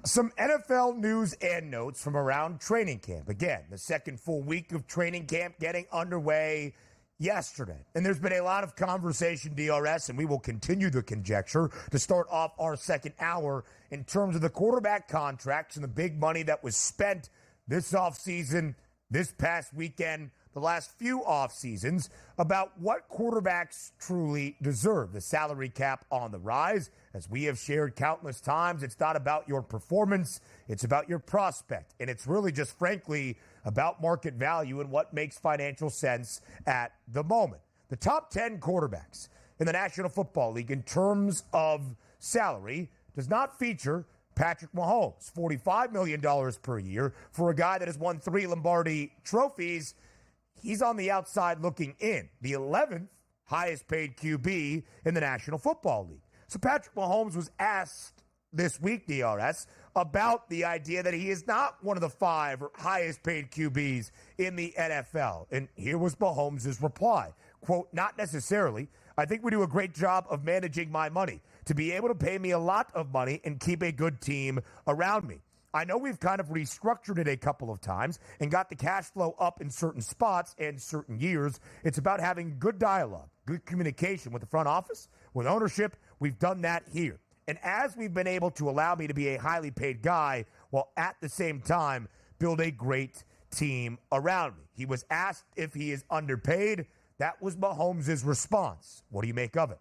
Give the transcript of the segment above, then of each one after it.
Some NFL news and notes from around training camp. Again, the second full week of training camp getting underway yesterday. And there's been a lot of conversation, DRS, and we will continue the conjecture to start off our second hour in terms of the quarterback contracts and the big money that was spent this offseason, this past weekend, the last few off seasons, about what quarterbacks truly deserve. The salary cap on the rise. As we have shared countless times, it's not about your performance, it's about your prospect. And it's really just, frankly, about market value and what makes financial sense at the moment. The top 10 quarterbacks in the National Football League in terms of salary does not feature Patrick Mahomes, $45 million per year for a guy that has won 3 Lombardi trophies. He's on the outside looking in, the 11th highest paid QB in the National Football League. So Patrick Mahomes was asked this week, DRS, about the idea that he is not one of the 5 highest paid QBs in the NFL. And here was Mahomes' reply, quote, "Not necessarily. I think we do a great job of managing my money to be able to pay me a lot of money and keep a good team around me. I know we've kind of restructured it a couple of times and got the cash flow up in certain spots and certain years. It's about having good dialogue, good communication with the front office, with ownership. We've done that here. And as we've been able to allow me to be a highly paid guy while at the same time build a great team around me." He was asked if he is underpaid. That was Mahomes' response. What do you make of it?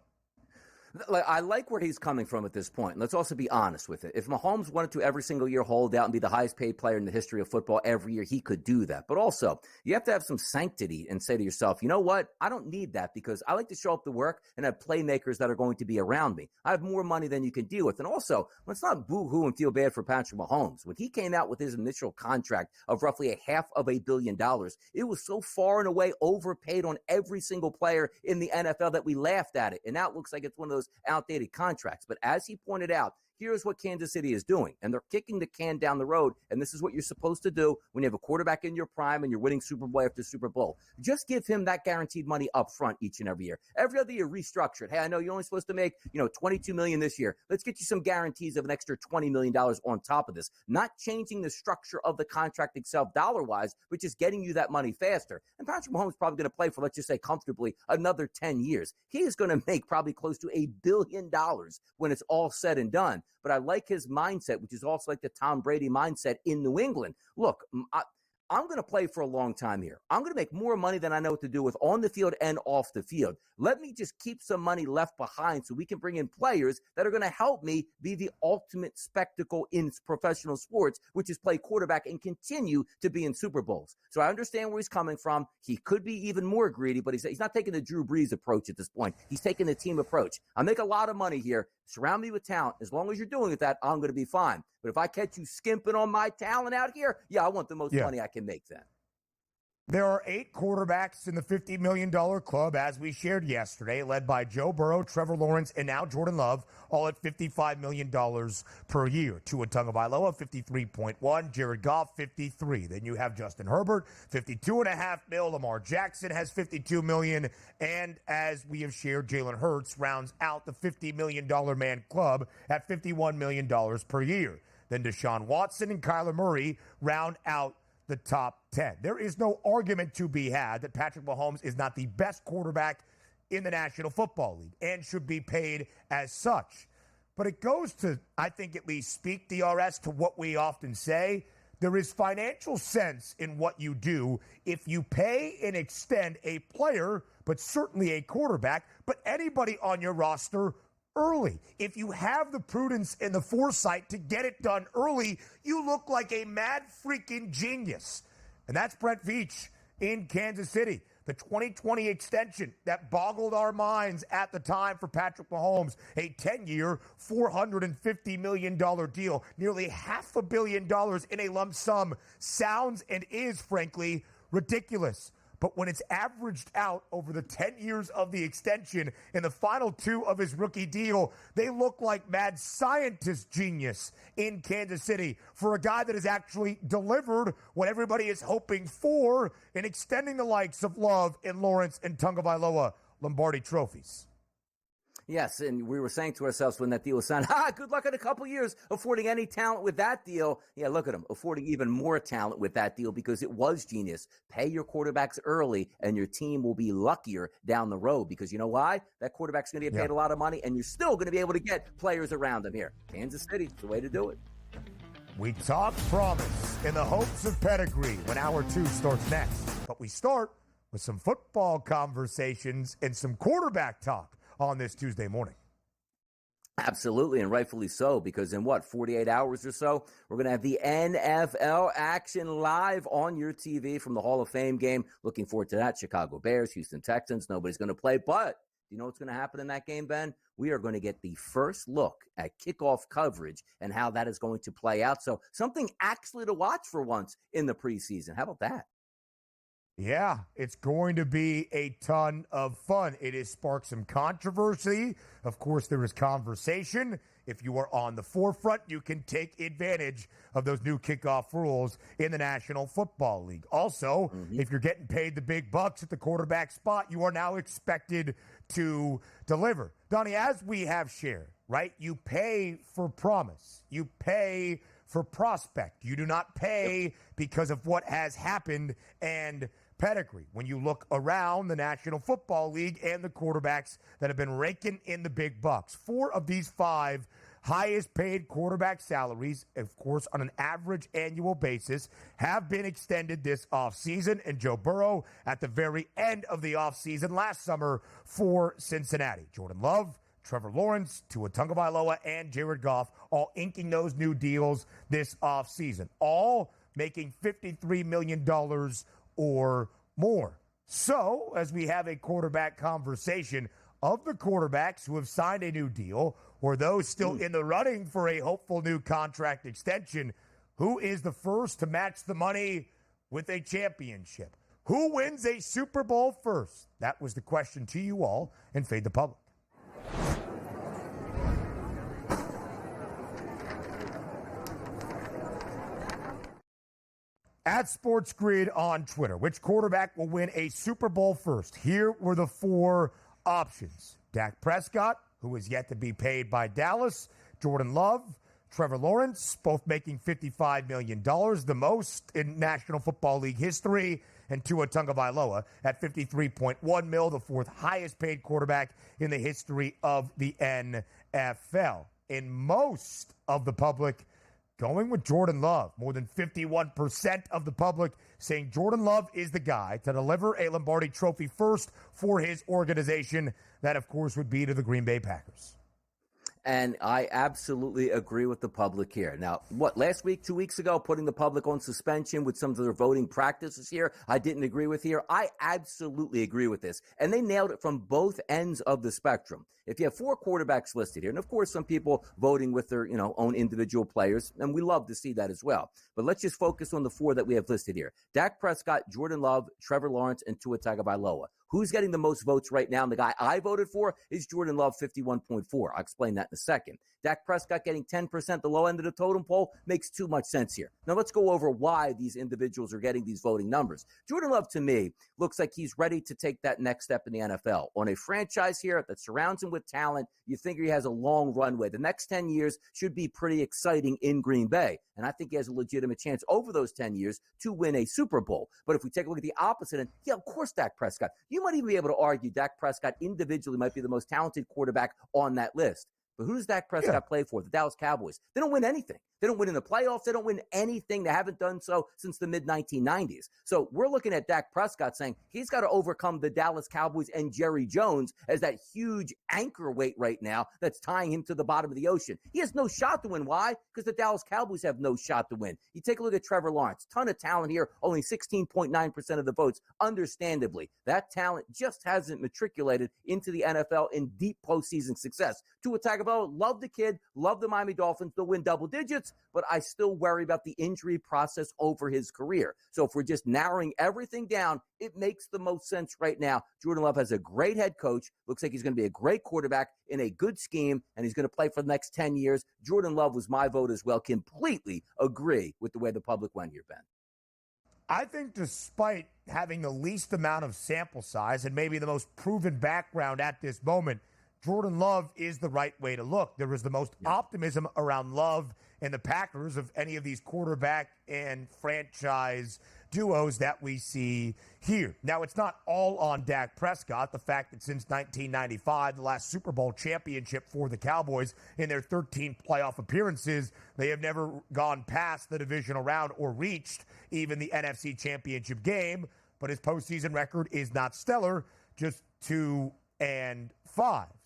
I like where he's coming from at this point. Let's also be honest with it. If Mahomes wanted to every single year hold out and be the highest paid player in the history of football every year, he could do that. But also, you have to have some sanctity and say to yourself, you know what? I don't need that because I like to show up to work and have playmakers that are going to be around me. I have more money than you can deal with. And also, let's not boo-hoo and feel bad for Patrick Mahomes. When he came out with his initial contract of roughly $500 million, it was so far and away overpaid on every single player in the NFL that we laughed at it. And now it looks like it's one of those outdated contracts. But as he pointed out, here's what Kansas City is doing. And they're kicking the can down the road. And this is what you're supposed to do when you have a quarterback in your prime and you're winning Super Bowl after Super Bowl. Just give him that guaranteed money up front each and every year. Every other year, restructure it. Hey, I know you're only supposed to make, $22 million this year. Let's get you some guarantees of an extra $20 million on top of this. Not changing the structure of the contract itself dollar-wise, but just getting you that money faster. And Patrick Mahomes is probably going to play for, let's just say, comfortably another 10 years. He is going to make probably close to $1 billion when it's all said and done. But I like his mindset, which is also like the Tom Brady mindset in New England. Look, I'm going to play for a long time here. I'm going to make more money than I know what to do with on the field and off the field. Let me just keep some money left behind so we can bring in players that are going to help me be the ultimate spectacle in professional sports, which is play quarterback and continue to be in Super Bowls. So I understand where he's coming from. He could be even more greedy, but he's not taking the Drew Brees approach at this point. He's taking the team approach. I make a lot of money here. Surround me with talent. As long as you're doing it, that I'm going to be fine. But if I catch you skimping on my talent out here, I want the most money I can make then. There are 8 quarterbacks in the $50 million club, as we shared yesterday, led by Joe Burrow, Trevor Lawrence, and now Jordan Love, all at $55 million per year. Tua Tagovailoa, 53.1, Jared Goff, 53. Then you have Justin Herbert, 52.5 mil. Lamar Jackson has 52 million. And as we have shared, Jalen Hurts rounds out the $50 million man club at $51 million per year. Then Deshaun Watson and Kyler Murray round out the top 10. There is no argument to be had that Patrick Mahomes is not the best quarterback in the National Football League and should be paid as such. But it goes to, I think, at least speak, DRS, to what we often say. There is financial sense in what you do if you pay and extend a player, but certainly a quarterback, but anybody on your roster early. If you have the prudence and the foresight to get it done early, you look like a mad freaking genius. And that's Brett Veach in Kansas City. The 2020 extension that boggled our minds at the time for Patrick Mahomes, a 10-year, $450 million deal, nearly $500 million in a lump sum, sounds and is, frankly, ridiculous. But when it's averaged out over the 10 years of the extension and the final 2 of his rookie deal, they look like mad scientist genius in Kansas City for a guy that has actually delivered what everybody is hoping for in extending the likes of Love and Lawrence and Tagovailoa Lombardi trophies. Yes, and we were saying to ourselves when that deal was signed, good luck in a couple years affording any talent with that deal. Yeah, look at him, affording even more talent with that deal because it was genius. Pay your quarterbacks early, and your team will be luckier down the road because you know why? That quarterback's going to get paid a lot of money, and you're still going to be able to get players around him here. Kansas City, it's the way to do it. We talk promise in the hopes of pedigree when Hour 2 starts next. But we start with some football conversations and some quarterback talk on this Tuesday morning. Absolutely, and rightfully so, because in 48 hours or so, we're going to have the NFL action live on your TV from the Hall of Fame game. Looking forward to that. Chicago Bears, Houston Texans, nobody's going to play, but do you know what's going to happen in that game, Ben? We are going to get the first look at kickoff coverage and how that is going to play out. So something actually to watch for once in the preseason. How about that? Yeah, it's going to be a ton of fun. It has sparked some controversy. Of course, there is conversation. If you are on the forefront, you can take advantage of those new kickoff rules in the National Football League. Also, if you're getting paid the big bucks at the quarterback spot, you are now expected to deliver. Donnie, as we have shared, right, you pay for promise. You pay for prospect. You do not pay because of what has happened and pedigree. When you look around the National Football League and the quarterbacks that have been raking in the big bucks, 4 of these 5 highest paid quarterback salaries, of course, on an average annual basis, have been extended this offseason. And Joe Burrow at the very end of the offseason last summer for Cincinnati. Jordan Love, Trevor Lawrence, Tua Tagovailoa, and Jared Goff all inking those new deals this offseason, all making $53 million or more. So, as we have a quarterback conversation, of the quarterbacks who have signed a new deal or those still in the running for a hopeful new contract extension, who is the first to match the money with a championship? Who wins a Super Bowl first? That was the question to you all in Fade the Public. At SportsGrid on Twitter, which quarterback will win a Super Bowl first? Here were the 4 options. Dak Prescott, who is yet to be paid by Dallas, Jordan Love, Trevor Lawrence, both making $55 million, the most in National Football League history, and Tua Tagovailoa at $53.1 million, the 4th highest paid quarterback in the history of the NFL. In most of the public, going with Jordan Love. More than 51% of the public saying Jordan Love is the guy to deliver a Lombardi Trophy first for his organization. That, of course, would be to the Green Bay Packers. And I absolutely agree with the public here. Now, last week, 2 weeks ago, putting the public on suspension with some of their voting practices here, I didn't agree with here. I absolutely agree with this. And they nailed it from both ends of the spectrum. If you have 4 quarterbacks listed here, and of course, some people voting with their, own individual players, and we love to see that as well. But let's just focus on the 4 that we have listed here. Dak Prescott, Jordan Love, Trevor Lawrence, and Tua Tagovailoa. Who's getting the most votes right now? And the guy I voted for is Jordan Love, 51.4. I'll explain that in a second. Dak Prescott getting 10%, the low end of the totem pole, makes too much sense here. Now let's go over why these individuals are getting these voting numbers. Jordan Love, to me, looks like he's ready to take that next step in the NFL. On a franchise here that surrounds him with talent, you think he has a long runway. The next 10 years should be pretty exciting in Green Bay. And I think he has a legitimate chance over those 10 years to win a Super Bowl. But if we take a look at the opposite end, yeah, of course, Dak Prescott. You might even be able to argue Dak Prescott individually might be the most talented quarterback on that list. But who does Dak Prescott play for? The Dallas Cowboys. They don't win anything. They don't win in the playoffs. They don't win anything. They haven't done so since the mid-1990s. So we're looking at Dak Prescott saying he's got to overcome the Dallas Cowboys and Jerry Jones as that huge anchor weight right now that's tying him to the bottom of the ocean. He has no shot to win. Why? Because the Dallas Cowboys have no shot to win. You take a look at Trevor Lawrence. Ton of talent here. Only 16.9% of the votes. Understandably, that talent just hasn't matriculated into the NFL in deep postseason success. Tua Tagovailoa, love the kid. Love the Miami Dolphins. They'll win double digits. But I still worry about the injury process over his career. So if we're just narrowing everything down, it makes the most sense right now. Jordan Love has a great head coach. Looks like he's going to be a great quarterback in a good scheme, and he's going to play for the next 10 years. Jordan Love was my vote as well. Completely agree with the way the public went here, Ben. I think despite having the least amount of sample size and maybe the most proven background at this moment, Jordan Love is the right way to look. There was the most optimism around Love and the Packers of any of these quarterback and franchise duos that we see here. Now, it's not all on Dak Prescott. The fact that since 1995, the last Super Bowl championship for the Cowboys, in their 13 playoff appearances, they have never gone past the divisional round or reached even the NFC championship game. But his postseason record is not stellar, just 2-5.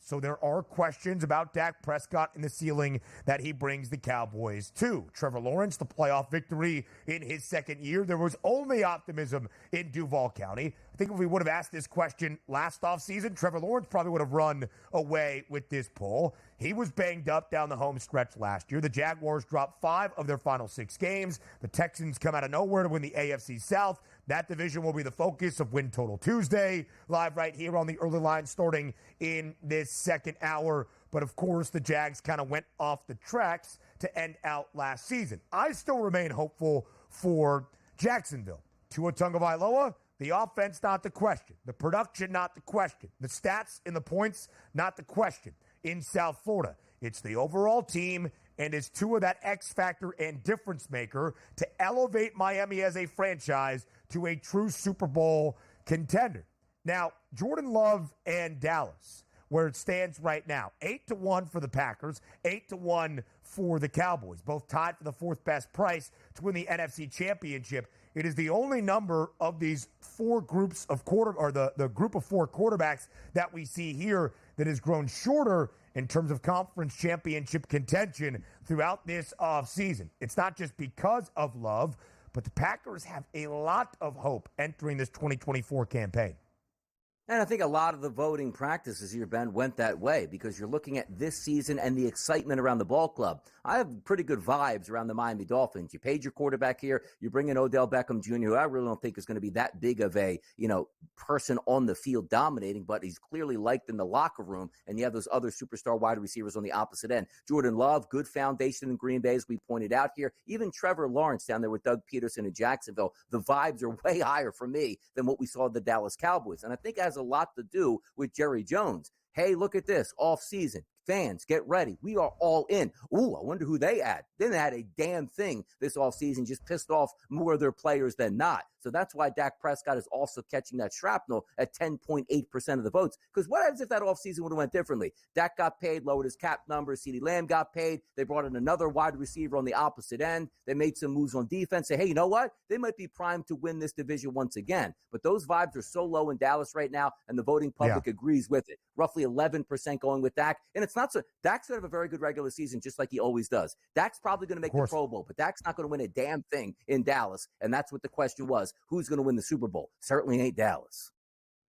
So there are questions about Dak Prescott and the ceiling that he brings the Cowboys to. Trevor Lawrence, the playoff victory in his second year. There was only optimism in Duval County. I think if we would have asked this question last offseason, Trevor Lawrence probably would have run away with this poll. He was banged up down the home stretch last year. The Jaguars dropped 5 of their final 6 games. The Texans come out of nowhere to win the AFC South. That division will be the focus of Win Total Tuesday, live right here on the early line starting in this second hour. But, of course, the Jags kind of went off the tracks to end out last season. I still remain hopeful for Jacksonville. Tua Tagovailoa, the offense, not the question. The production, not the question. The stats and the points, not the question. In South Florida, it's the overall team, and is Tua that X factor and difference maker to elevate Miami as a franchise to a true Super Bowl contender. Now, Jordan Love and Dallas, where it stands right now, 8-1 for the Packers, 8-1 for the Cowboys, both tied for the 4th best price to win the NFC Championship. It is the only number of these 4 groups of the group of 4 quarterbacks that we see here that has grown shorter in terms of conference championship contention throughout this offseason. It's not just because of Love, but the Packers have a lot of hope entering this 2024 campaign. And I think a lot of the voting practices here, Ben, went that way because you're looking at this season and the excitement around the ball club. I have pretty good vibes around the Miami Dolphins. You paid your quarterback here. You bring in Odell Beckham Jr., who I really don't think is going to be that big of a, person on the field dominating, but he's clearly liked in the locker room. And you have those other superstar wide receivers on the opposite end. Jordan Love, good foundation in Green Bay, as we pointed out here. Even Trevor Lawrence down there with Doug Peterson in Jacksonville. The vibes are way higher for me than what we saw at the Dallas Cowboys. And I think it has a lot to do with Jerry Jones. Hey, look at this off season. Fans, get ready. We are all in. Ooh, I wonder who they had. Didn't add a damn thing this offseason. Just pissed off more of their players than not. So that's why Dak Prescott is also catching that shrapnel at 10.8% of the votes. Because what happens if that offseason would have went differently? Dak got paid, lowered his cap number. CeeDee Lamb got paid. They brought in another wide receiver on the opposite end. They made some moves on defense. Say, hey, you know what? They might be primed to win this division once again. But those vibes are so low in Dallas right now, and the voting public agrees with it. Roughly 11% going with Dak. And it's not so. Dak's going to have a very good regular season, just like he always does. Dak's probably going to make the Pro Bowl, but Dak's not going to win a damn thing in Dallas. And that's what the question was. Who's going to win the Super Bowl? Certainly ain't Dallas.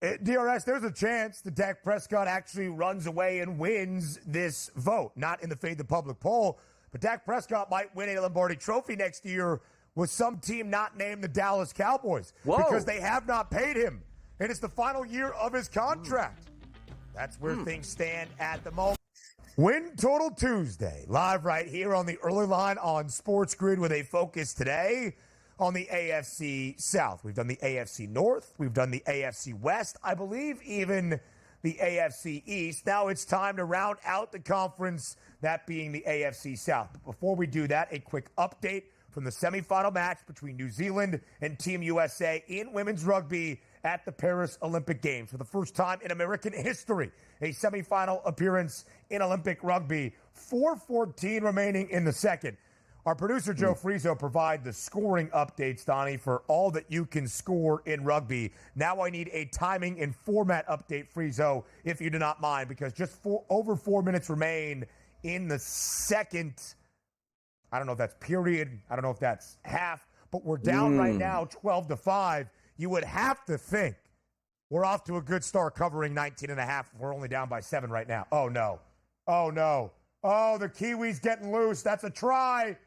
DRS, there's a chance that Dak Prescott actually runs away and wins this vote. Not in the Fade the Public poll, but Dak Prescott might win a Lombardi Trophy next year with some team not named the Dallas Cowboys. Because they have not paid him. And it's the final year of his contract. That's where things stand at the moment. Win Total Tuesday, live right here on the early line on SportsGrid with a focus today on the AFC South. We've done the AFC North. We've done the AFC West. I believe even the AFC East. Now it's time to round out the conference, that being the AFC South. But before we do that, a quick update from the semifinal match between New Zealand and Team USA in women's rugby at the Paris Olympic Games. For the first time in American history, a semifinal appearance in Olympic rugby. 4:14 remaining in the second. Our producer, Joe Frizo, provide the scoring updates, Donnie, for all that you can score in rugby. Now I need a timing and format update, Frizo, if you do not mind, because just over 4 minutes remain in the second. I don't know if that's period. I don't know if that's half, but we're down right now 12-5. You would have to think we're off to a good start covering 19.5. We're only down by 7 right now. Oh, no. Oh, no. Oh, the Kiwis getting loose. That's a try.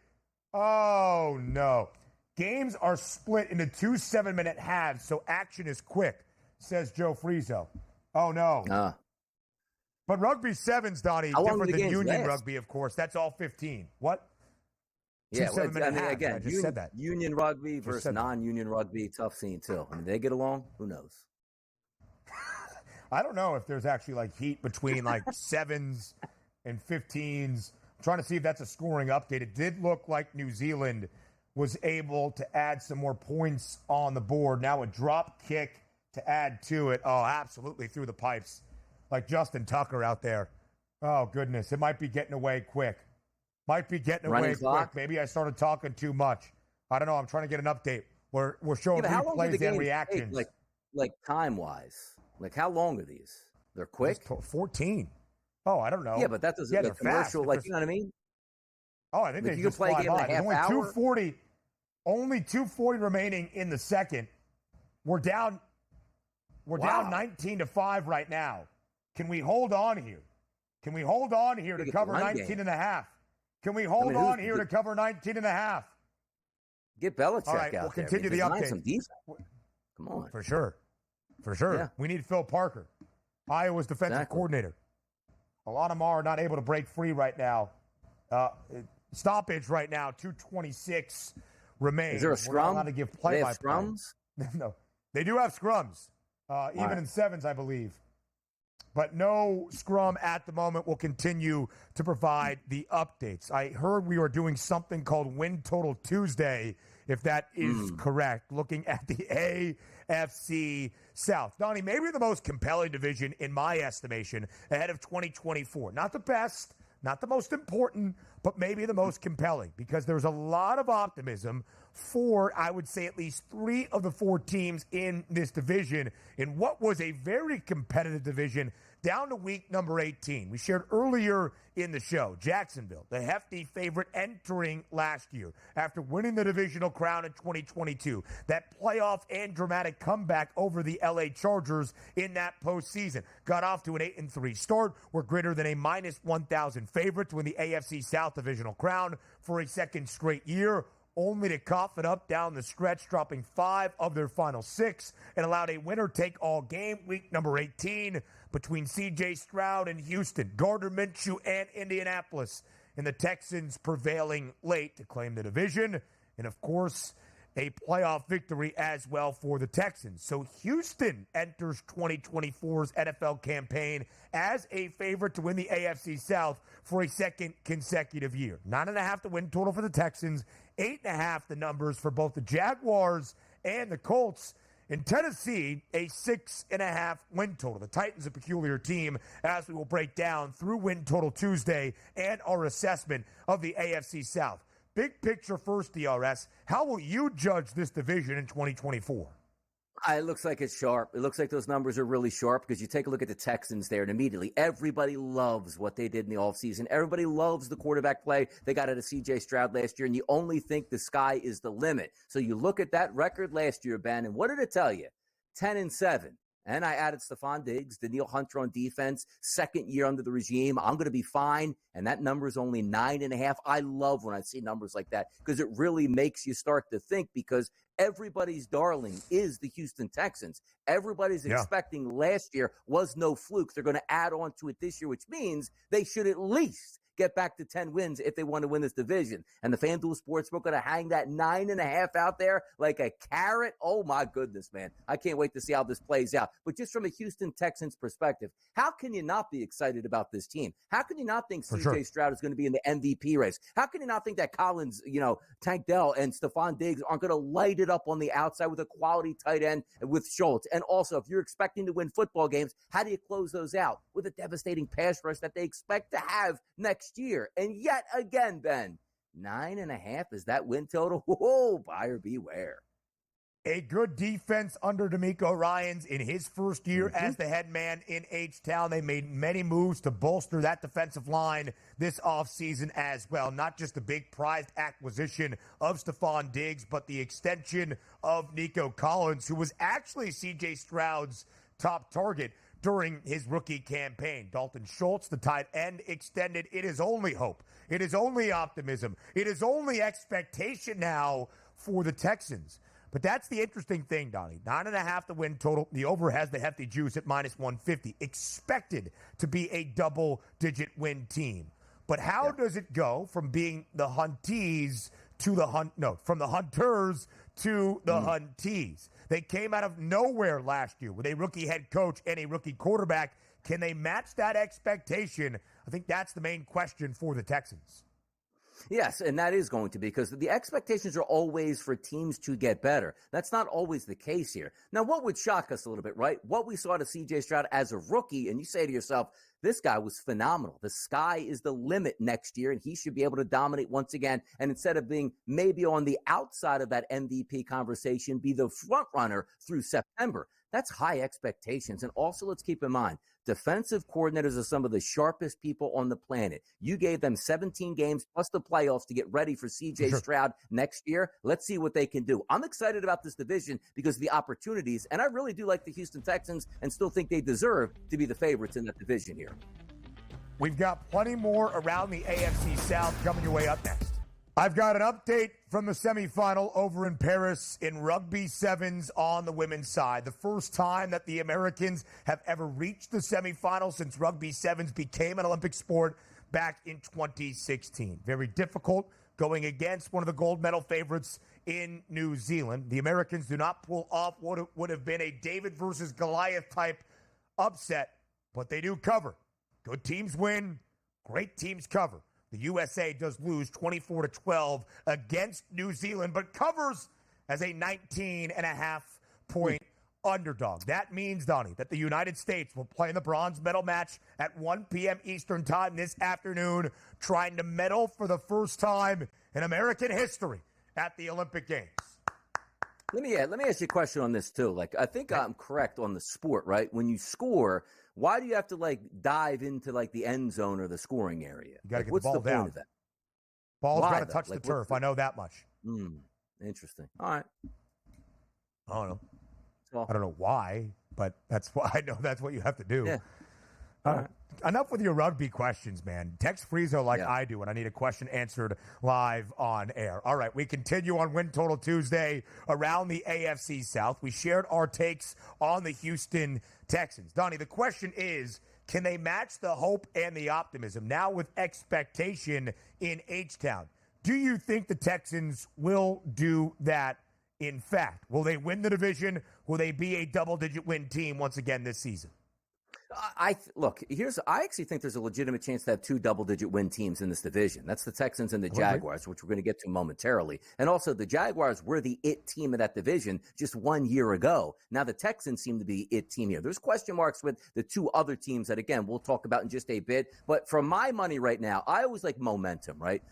Oh, no. Games are split into 2 7-minute halves, so action is quick, says Joe Frizo. Oh, no. But rugby sevens, Donnie, different than union rugby, of course. That's all 15. What? Yeah, again, said that. Union rugby versus non-union rugby, tough scene too. I mean, they get along? Who knows? I don't know if there's actually like heat between like 7s and 15s. I'm trying to see if that's a scoring update. It did look like New Zealand was able to add some more points on the board. Now a drop kick to add to it. Oh, absolutely through the pipes. Like Justin Tucker out there. Oh, goodness. It might be getting away quick. Might be getting away quick. Maybe I started talking too much. I don't know. I'm trying to get an update. We're showing replays and reactions. Like time-wise? Like, how long are these? They're quick? 14. Oh, I don't know. Yeah, but that doesn't get commercial. Like, you know what I mean? Oh, I think they just fly by. There's only 2:40. Only 2:40 remaining in the second. We're down 19-5 right now. Can we hold on here? Can we hold on here to cover 19 and a half? Can we hold on here to cover 19 and a half? Get Belichick out. All right, we'll continue the update. Some defense. Come on. For sure. Yeah. We need Phil Parker, Iowa's defensive coordinator. A lot of them are not able to break free right now. Stoppage right now, 2:26 remains. Is there a scrum? We're not allowed to give play-by-play. They have scrums? No. They do have scrums, even in 7s, I believe. But no scrum at the moment. Will continue to provide the updates. I heard we are doing something called Win Total Tuesday, if that is correct, looking at the AFC South. Donnie, maybe the most compelling division in my estimation ahead of 2024. Not the best, not the most important, but maybe the most compelling because there's a lot of optimism for, I would say, at least 3 of the 4 teams in this division in what was a very competitive division down to week number 18. We shared earlier in the show, Jacksonville, the hefty favorite entering last year after winning the divisional crown in 2022. That playoff and dramatic comeback over the LA Chargers in that postseason. Got off to an 8-3 start. Were greater than a minus 1,000 favorite to win the AFC South divisional crown for a second straight year, only to cough it up down the stretch, dropping 5 of their final 6 and allowed a winner-take-all game week number 18 between J.Stroud and Houston, Gardner Minshew and Indianapolis, and the Texans prevailing late to claim the division, and of course, a playoff victory as well for the Texans. So Houston enters 2024's NFL campaign as a favorite to win the AFC South for a second consecutive year. 9.5 the win total for the Texans, 8.5 the numbers for both the Jaguars and the Colts. In Tennessee, a 6.5 win total. The Titans, a peculiar team, as we will break down through Win Total Tuesday and our assessment of the AFC South. Big picture first, DRS. How will you judge this division in 2024? It looks like it's sharp. It looks like those numbers are really sharp because you take a look at the Texans there and immediately everybody loves what they did in the offseason. Everybody loves the quarterback play they got out of J.Stroud last year, and you only think the sky is the limit. So you look at that record last year, Ben, and what did it tell you? 10-7. And I added Stephon Diggs, Danielle Hunter on defense, second year under the regime. I'm going to be fine. And that number is only 9.5. I love when I see numbers like that because it really makes you start to think because everybody's darling is the Houston Texans. Everybody's expecting last year was no fluke. They're going to add on to it this year, which means they should at least get back to 10 wins if they want to win this division. And the FanDuel Sportsbook going to hang that 9.5 out there like a carrot. Oh, my goodness, man. I can't wait to see how this plays out. But just from a Houston Texans perspective, how can you not be excited about this team? How can you not think J.Stroud is going to be in the MVP race? How can you not think that Collins, Tank Dell and Stephon Diggs aren't going to light it up on the outside with a quality tight end with Schultz? And also, if you're expecting to win football games, how do you close those out with a devastating pass rush that they expect to have next year? And yet again, Ben, 9.5 is that win total? Whoa, buyer beware. A good defense under DeMeco Ryans in his first year as the head man in H-Town. They made many moves to bolster that defensive line this offseason as well. Not just the big prized acquisition of Stephon Diggs, but the extension of Nico Collins, who was actually C.J. Stroud's top target during his rookie campaign. Dalton Schultz, the tight end, extended. It is only hope. It is only optimism. It is only expectation now for the Texans. But that's the interesting thing, Donnie. 9.5 the win total. The over has the hefty juice at minus 150. Expected to be a double-digit win team. But how does it go from being the Hunties from the hunters to the huntees. They came out of nowhere last year with a rookie head coach and a rookie quarterback. Can they match that expectation? I think that's the main question for the Texans. Yes, and that is going to be because the expectations are always for teams to get better. That's not always the case here. Now, what would shock us a little bit, right? What we saw to J.Stroud as a rookie, and you say to yourself, this guy was phenomenal. The sky is the limit next year, and he should be able to dominate once again. And instead of being maybe on the outside of that MVP conversation, be the front runner through September. That's high expectations. And also, let's keep in mind, defensive coordinators are some of the sharpest people on the planet. You gave them 17 games plus the playoffs to get ready for C.J. Stroud next year. Let's see what they can do. I'm excited about this division because of the opportunities, and I really do like the Houston Texans and still think they deserve to be the favorites in that division here. We've got plenty more around the AFC South coming your way up next. I've got an update from the semifinal over in Paris in Rugby Sevens on the women's side. The first time that the Americans have ever reached the semifinal since Rugby Sevens became an Olympic sport back in 2016. Very difficult going against one of the gold medal favorites in New Zealand. The Americans do not pull off what would have been a David versus Goliath type upset, but they do cover. Good teams win, great teams cover. The USA does lose 24-12 against New Zealand, but covers as a 19.5-point underdog. That means, Donnie, that the United States will play in the bronze medal match at 1 p.m. Eastern time this afternoon, trying to medal for the first time in American history at the Olympic Games. Let me ask you a question on this, too. Like, I think I'm correct on the sport, right? When you score, why do you have to, dive into, the end zone or the scoring area? You got to get what's the ball the down. point of that? Ball's Why, got to touch though? the turf. I know that much. Interesting. All right. I don't know. Well, I don't know why, but that's why I know that's what you have to do. Yeah. Right. Enough with your rugby questions, man. Text Friezo I do when I need a question answered live on air. All right, we continue on Win Total Tuesday around the AFC South. We shared our takes on the Houston Texans. Donnie, the question is, can they match the hope and the optimism now with expectation in H-Town? Do you think the Texans will do that in fact? Will they win the division? Will they be a double-digit win team once again this season? I actually think there's a legitimate chance to have two double-digit win teams in this division. That's the Texans and the Jaguars, which we're going to get to momentarily. And also, the Jaguars were the it team of that division just 1 year ago. Now the Texans seem to be it team here. There's question marks with the two other teams that, again, we'll talk about in just a bit. But for my money right now, I always like momentum, right?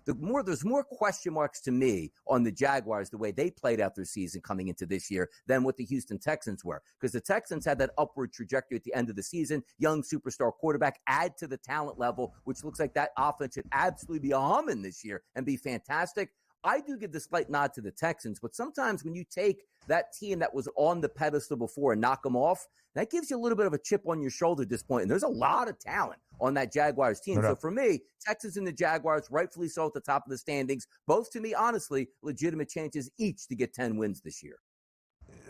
There's more question marks to me on the Jaguars, the way they played out their season coming into this year, than what the Houston Texans were. Because the Texans had that upward trajectory at the end of the season, young superstar quarterback, add to the talent level, which looks like that offense should absolutely be a humming this year and be fantastic. I do give the slight nod to the Texans, but sometimes when you take that team that was on the pedestal before and knock them off, that gives you a little bit of a chip on your shoulder at this point. And there's a lot of talent on that Jaguars team. So for me, Texans and the Jaguars, rightfully so at the top of the standings, both to me, honestly, legitimate chances each to get 10 wins this year.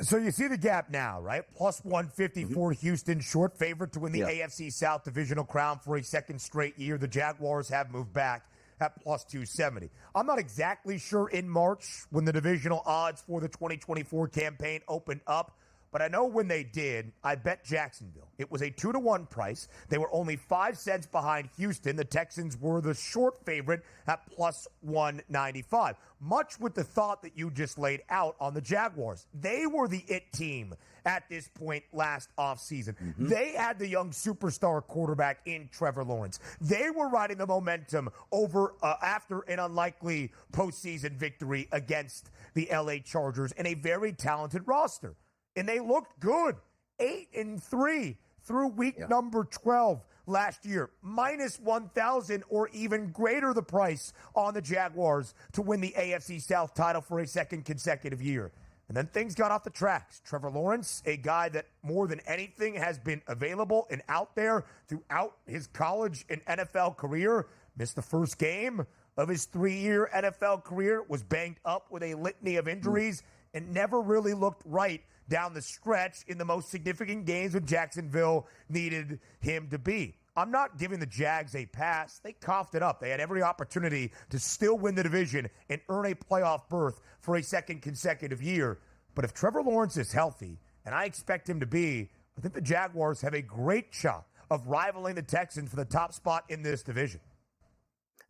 So you see the gap now, right? Plus 154 Houston, short favorite to win the AFC South divisional crown for a second straight year. The Jaguars have moved back at plus 270. I'm not exactly sure in March when the divisional odds for the 2024 campaign opened up, but I know when they did, I bet Jacksonville. It was a 2-1 price. They were only 5 cents behind Houston. The Texans were the short favorite at plus 195. Much with the thought that you just laid out on the Jaguars. They were the it team at this point last offseason. They had the young superstar quarterback in Trevor Lawrence. They were riding the momentum over after an unlikely postseason victory against the LA Chargers and a very talented roster. And they looked good, 8-3 through week number 12 last year. Minus 1,000 or even greater the price on the Jaguars to win the AFC South title for a second consecutive year. And then things got off the tracks. Trevor Lawrence, a guy that more than anything has been available and out there throughout his college and NFL career, missed the first game of his 3-year NFL career, was banged up with a litany of injuries, and never really looked right down the stretch in the most significant games when Jacksonville needed him to be. I'm not giving the Jags a pass. They coughed it up. They had every opportunity to still win the division and earn a playoff berth for a second consecutive year. But if Trevor Lawrence is healthy, and I expect him to be, I think the Jaguars have a great shot of rivaling the Texans for the top spot in this division.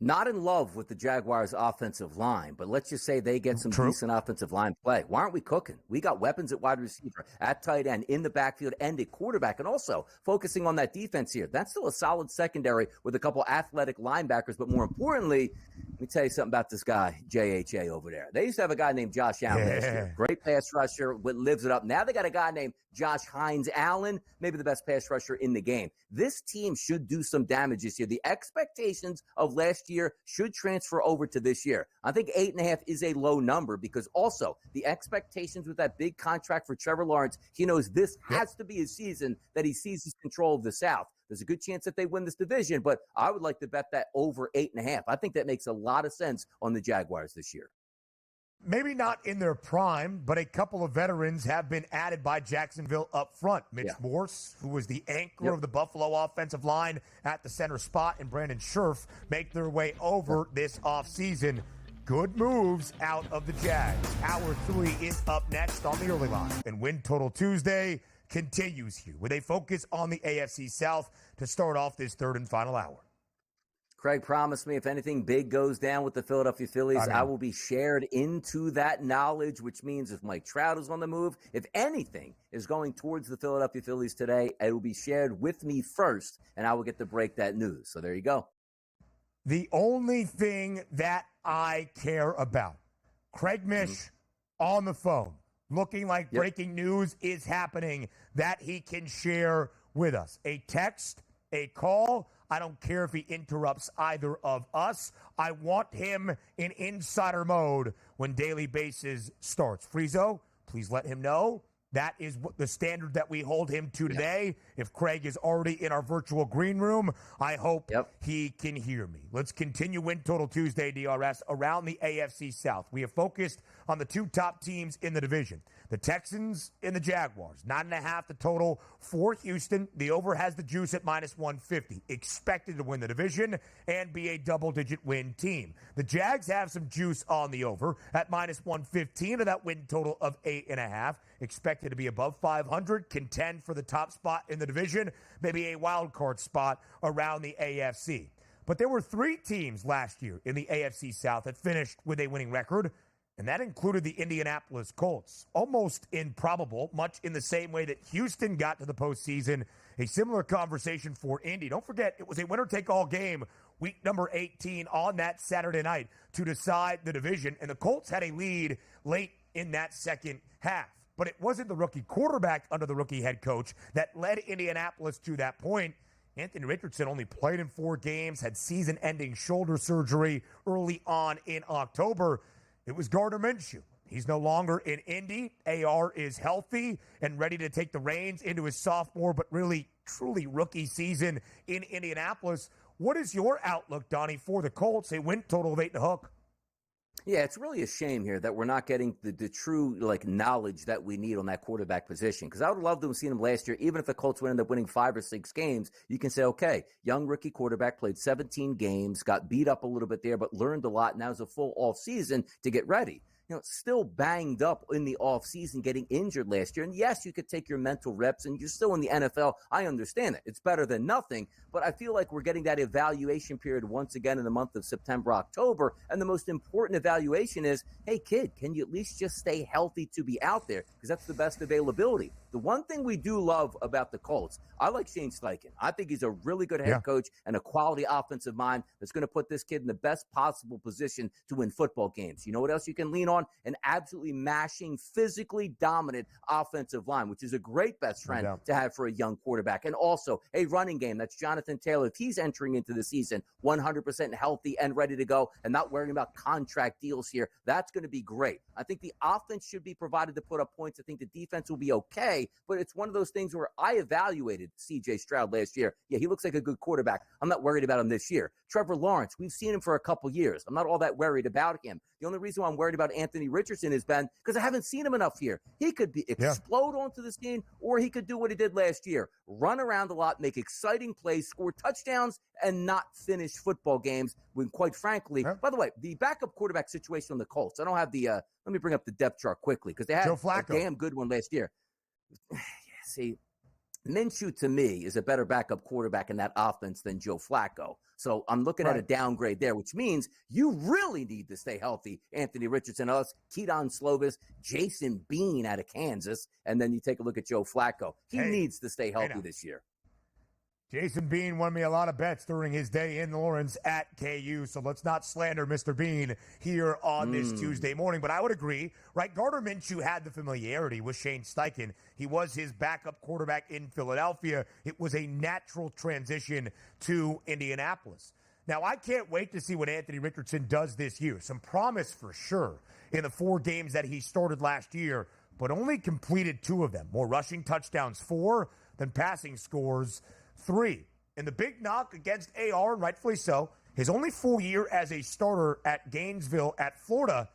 Not in love with the Jaguars' offensive line, but let's just say they get some decent offensive line play. Why aren't we cooking? We got weapons at wide receiver, at tight end, in the backfield, and at quarterback, and also focusing on that defense here. That's still a solid secondary with a couple athletic linebackers, but more importantly, let me tell you something about this guy, JHA over there. They used to have a guy named Josh Allen last year. Great pass rusher, lives it up. Now they got a guy named Josh Hines Allen, maybe the best pass rusher in the game. This team should do some damage this year. The expectations of last year should transfer over to this year. I think 8.5 is a low number because also the expectations with that big contract for Trevor Lawrence, he knows this has to be a season that he seizes control of the South. There's a good chance that they win this division, but I would like to bet that over 8.5. I think that makes a lot of sense on the Jaguars this year. Maybe not in their prime, but a couple of veterans have been added by Jacksonville up front. Mitch Morse, who was the anchor of the Buffalo offensive line at the center spot, and Brandon Scherf make their way over this offseason. Good moves out of the Jags. Hour 3 is up next on the early line. And Win Total Tuesday continues here with a focus on the AFC South to start off this third and final hour. Craig promised me if anything big goes down with the Philadelphia Phillies, I will be shared into that knowledge, which means if Mike Trout is on the move, if anything is going towards the Philadelphia Phillies today, it will be shared with me first, and I will get to break that news. So there you go. The only thing that I care about, Craig Mish on the phone, looking like breaking news is happening that he can share with us. A text, a call, I don't care if he interrupts either of us. I want him in insider mode when Daily Bases starts. Friezo, please let him know. That is what the standard that we hold him to today. If Craig is already in our virtual green room, I hope he can hear me. Let's continue Win Total Tuesday, DRS, around the AFC South. We have focused on the two top teams in the division, the Texans and the Jaguars. 9.5 the total for Houston. The over has the juice at -150. Expected to win the division and be a double-digit win team. The Jags have some juice on the over at -115 of that win total of 8.5. Expected to be above 500, contend for the top spot in the division, maybe a wild card spot around the AFC. But there were 3 teams last year in the AFC South that finished with a winning record, and that included the Indianapolis Colts. Almost improbable, much in the same way that Houston got to the postseason. A similar conversation for Indy. Don't forget, it was a winner-take-all game, week number 18 on that Saturday night to decide the division, and the Colts had a lead late in that second half. But it wasn't the rookie quarterback under the rookie head coach that led Indianapolis to that point. Anthony Richardson only played in 4 games, had season-ending shoulder surgery early on in October. It was Gardner Minshew. He's no longer in Indy. AR is healthy and ready to take the reins into his sophomore, but really, truly rookie season in Indianapolis. What is your outlook, Donnie, for the Colts? A win total of 8 and a hook. Yeah, it's really a shame here that we're not getting the true knowledge that we need on that quarterback position. Because I would love to have seen him last year. Even if the Colts would end up winning 5 or 6 games, you can say, okay, young rookie quarterback played 17 games, got beat up a little bit there, but learned a lot. And that was a full off season to get ready. Still banged up in the offseason, getting injured last year. And yes, you could take your mental reps, and you're still in the NFL. I understand it. It's better than nothing. But I feel like we're getting that evaluation period once again in the month of September, October. And the most important evaluation is, hey, kid, can you at least just stay healthy to be out there? Because that's the best availability. The one thing we do love about the Colts, I like Shane Steichen. I think he's a really good head coach and a quality offensive mind that's going to put this kid in the best possible position to win football games. You know what else you can lean on? An absolutely mashing, physically dominant offensive line, which is a great best friend to have for a young quarterback. And also a running game. That's Jonathan Taylor. If he's entering into the season 100% healthy and ready to go and not worrying about contract deals here, that's going to be great. I think the offense should be provided to put up points. I think the defense will be okay. play. But it's one of those things where I evaluated J.Stroud last year. Yeah, he looks like a good quarterback. I'm not worried about him this year. Trevor Lawrence, we've seen him for a couple years. I'm not all that worried about him. The only reason why I'm worried about Anthony Richardson is, Ben, because I haven't seen him enough here. He could explode onto the scene, or he could do what he did last year, run around a lot, make exciting plays, score touchdowns, and not finish football games when, quite frankly, by the way, the backup quarterback situation on the Colts, I don't have the, let me bring up the depth chart quickly, because they had a damn good one last year. See, Minshew, to me, is a better backup quarterback in that offense than Joe Flacco. So I'm looking at a downgrade there, which means you really need to stay healthy. Anthony Richardson, Keaton Slovis, Jason Bean out of Kansas, and then you take a look at Joe Flacco. He needs to stay healthy this year. Jason Bean won me a lot of bets during his day in Lawrence at KU, so let's not slander Mr. Bean here on this Tuesday morning. But I would agree, right? Gardner Minshew had the familiarity with Shane Steichen. He was his backup quarterback in Philadelphia. It was a natural transition to Indianapolis. Now, I can't wait to see what Anthony Richardson does this year. Some promise for sure in the 4 games that he started last year, but only completed 2 of them. More rushing touchdowns, 4, than passing scores, 3. And the big knock against AR, and rightfully so, his only full year as a starter at Gainesville at Florida,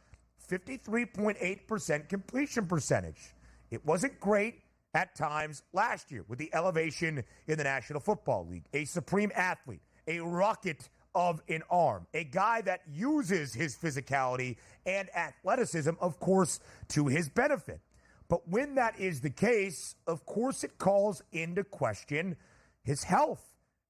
53.8% completion percentage. It wasn't great at times last year with the elevation in the National Football League. A supreme athlete, a rocket of an arm, a guy that uses his physicality and athleticism, of course, to his benefit. But when that is the case, of course, it calls into question his health.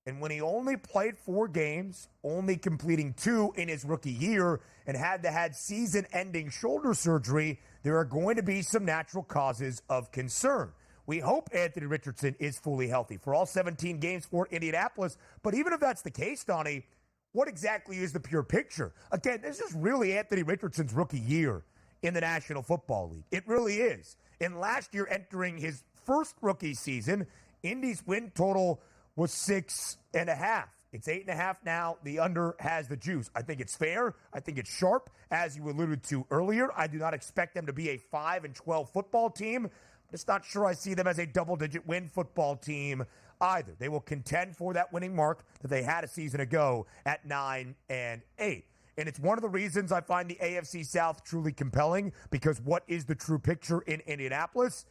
And when he only played 4 games, only completing 2 in his rookie year, and had to have season-ending shoulder surgery, there are going to be some natural causes of concern. We hope Anthony Richardson is fully healthy for all 17 games for Indianapolis. But even if that's the case, Donnie, what exactly is the pure picture? Again, this is really Anthony Richardson's rookie year in the National Football League. It really is. And last year, entering his first rookie season, Indy's win total was 6.5. It's 8.5 now. The under has the juice. I think it's fair. I think it's sharp, as you alluded to earlier. I do not expect them to be a 5-12 football team. I'm just not sure I see them as a double-digit win football team either. They will contend for that winning mark that they had a season ago at 9-8. And it's one of the reasons I find the AFC South truly compelling, because what is the true picture in Indianapolis?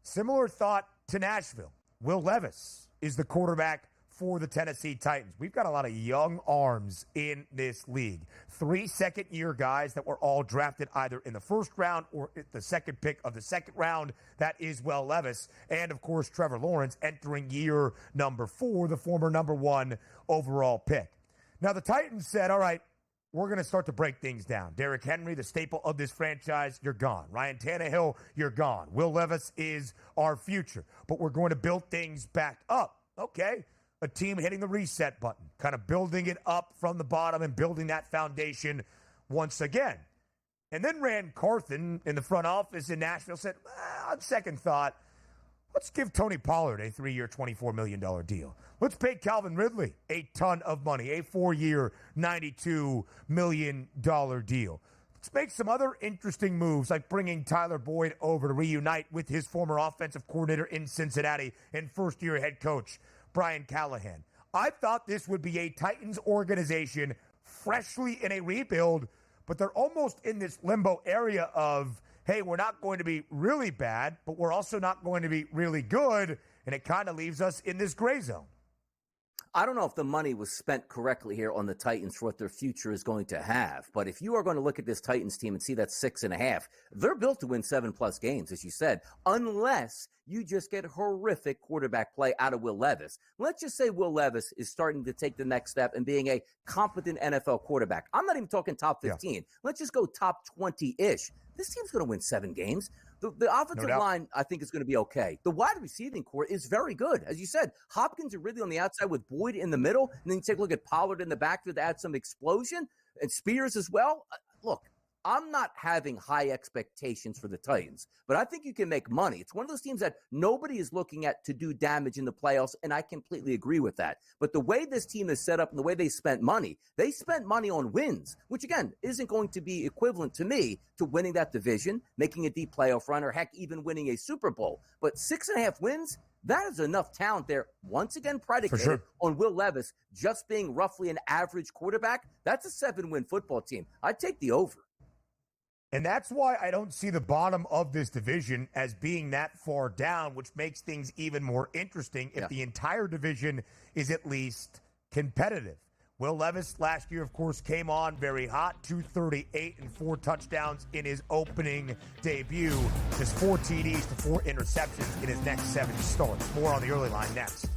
Similar thought to Nashville. Will Levis is the quarterback for the Tennessee Titans. We've got a lot of young arms in this league. 3 second-year guys that were all drafted either in the first round or the second pick of the second round. That is Will Levis. And, of course, Trevor Lawrence entering year number 4, the former number 1 overall pick. Now, the Titans said, all right, we're going to start to break things down. Derrick Henry, the staple of this franchise, you're gone. Ryan Tannehill, you're gone. Will Levis is our future. But we're going to build things back up. Okay, a team hitting the reset button, kind of building it up from the bottom and building that foundation once again. And then Rand Carthen in the front office in Nashville said, on second thought, let's give Tony Pollard a 3-year, $24 million deal. Let's pay Calvin Ridley a ton of money, a 4-year, $92 million deal. Let's make some other interesting moves, like bringing Tyler Boyd over to reunite with his former offensive coordinator in Cincinnati and first-year head coach Brian Callahan. I thought this would be a Titans organization freshly in a rebuild, but they're almost in this limbo area of, hey, we're not going to be really bad, but we're also not going to be really good, and it kind of leaves us in this gray zone. I don't know if the money was spent correctly here on the Titans for what their future is going to have. But if you are going to look at this Titans team and see that 6.5, they're built to win 7+ games, as you said, unless you just get horrific quarterback play out of Will Levis. Let's just say Will Levis is starting to take the next step and being a competent NFL quarterback. I'm not even talking top 15. Yeah. Let's just go top 20-ish. This team's going to win 7 games. The offensive line, I think, is going to be okay. The wide receiving core is very good. As you said, Hopkins are really on the outside with Boyd in the middle. And then you take a look at Pollard in the backfield to add some explosion. And Spears as well. Look, I'm not having high expectations for the Titans, but I think you can make money. It's one of those teams that nobody is looking at to do damage in the playoffs, and I completely agree with that. But the way this team is set up and the way they spent money on wins, which, again, isn't going to be equivalent to me to winning that division, making a deep playoff run, or heck, even winning a Super Bowl. But 6.5 wins, that is enough talent there, once again predicated on Will Levis just being roughly an average quarterback. That's a 7-win football team. I'd take the over. And that's why I don't see the bottom of this division as being that far down, which makes things even more interesting if the entire division is at least competitive. Will Levis last year, of course, came on very hot, 238 and 4 touchdowns in his opening debut. Just 4 TDs to 4 interceptions in his next 7 starts. More on the early line next.